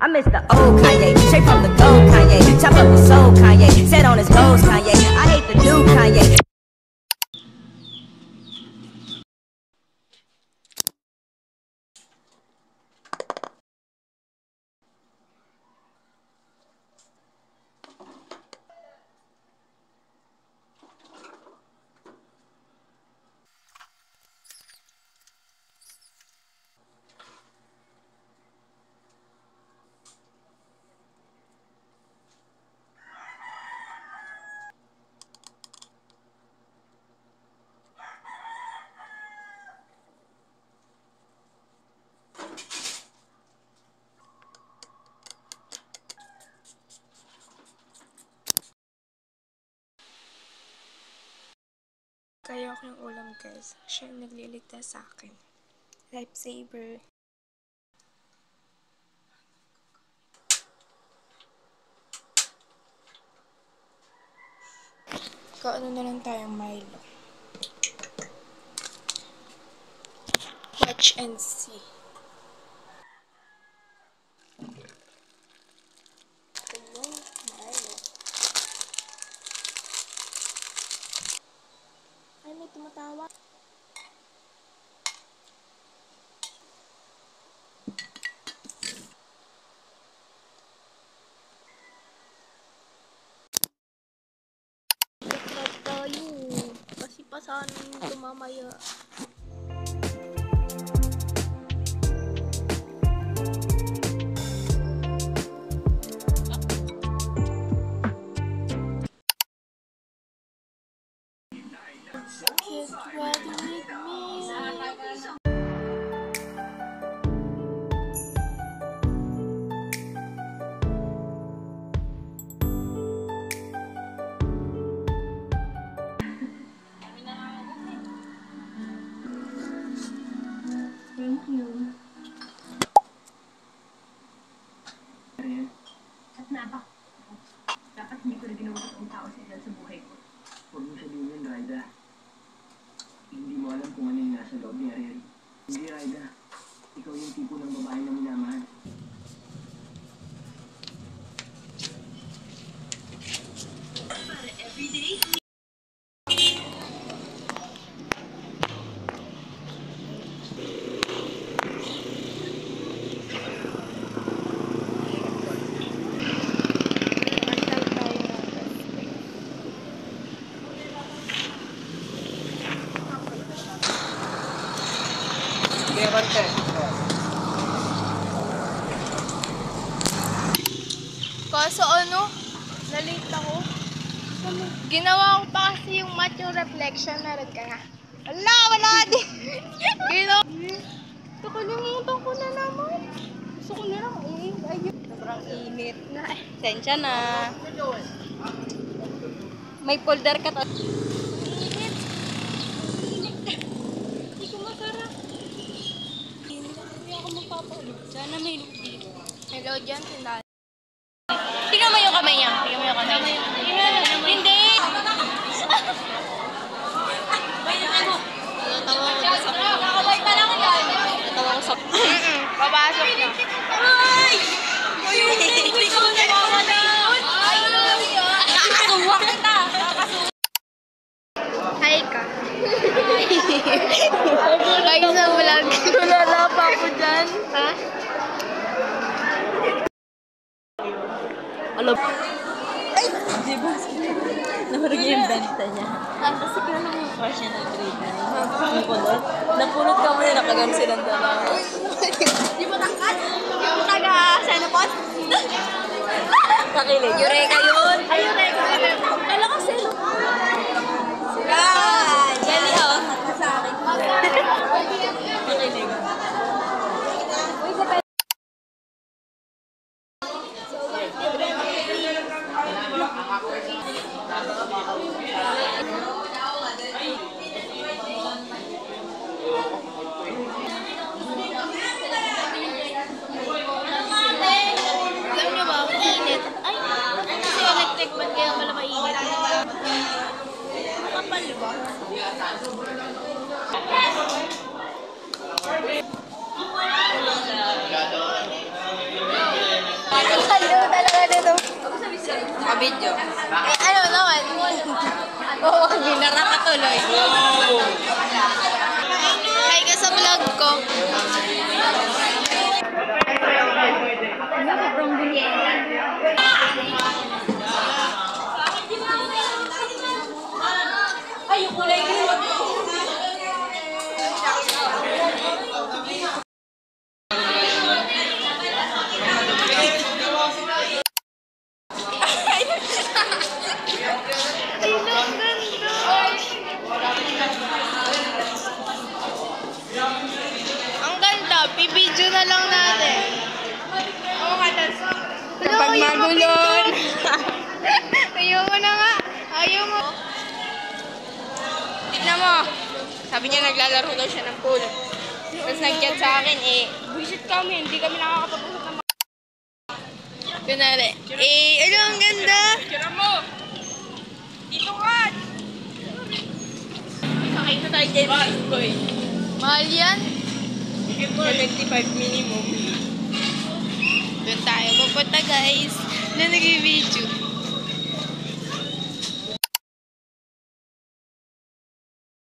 I miss the old Kanye, straight from the gold Kanye. Chop up the soul Kanye, set on his goals Kanye. I hate the new Kanye. Kaya ako yung ulam, guys. Siya yung nagliligtas sa akin. Lifesaver. Kaano na lang tayong Milo. Watch and see. Ayun, Milo. Ay, may tumatawa. Ba't tayo? Kasi pa sana yung tumamaya. Get ready with me. Thank you. At napa, dapat hindi ko na ginawa ang tao sa buhay ko. Huwag mo sabihin yun, Raida. Hindi mo alam kung ano yung nasa loob ni Areri. Hindi, Raida. Ikaw yung tipo ng babae na minamahal. Para everyday. Kaso ano, na-late ako. Ginawa ko pa kasi yung matte yung reflection. Meron ka nga. Wala din. Nakalimutan ko na naman. Gusto ko na lang ayun. Sobrang init na. Sensya na. May folder ka to. Init. Hindi ko masarap. Hindi ako magpapalog. Sana may look dito. Hello dyan, sila. Tingnan mo yung kamay niya. Tingnan mo yung kamay. Hindi! Natawa ko sa kakabay pa lang yan. Natawa ko sa... Papasok na. Ay! Hindi ko na mawala. Ay! Nakakasuwa kita. Hi ka. Hi sa vlog. Tulala pa ako dyan. Ha? Alam. Ay! Diba? Nahurag yung benta niya. Tapos siguro nang yung crush niya ng grade 9. Yung kulot. Napulot ka mo na nakagano silang dalawa. Di mo nakat? Yung taga-senopot? Nakilig. Eureka yun! Ay, Eureka. Kala ko senopot. Jelly oh. Sa akin. Nakilig. Alam niyo ba, init. Ay, kasi electric fan kaya pala mainit. Naka-video. Ano naman? Oo, ginara ka tuloy. Hi ka sa vlog ko. Ay, yung kulay green. Ang ganda. Pibidyo na lang natin. Kapag magulon. Ayaw mo na nga. Ayaw mo. Tignan mo. Sabi niya naglalaro daw siya ng pool. Tapos nag-chat sa akin, buisit kami, hindi kami nakakapag-usap ng mga... Kunwari. Ano ang ganda? Tira mo! Dito ka! Sakay na tayo dyan, boy. Mahal yan. 75 minimum. Doon tayo pupunta guys. Na nag-video.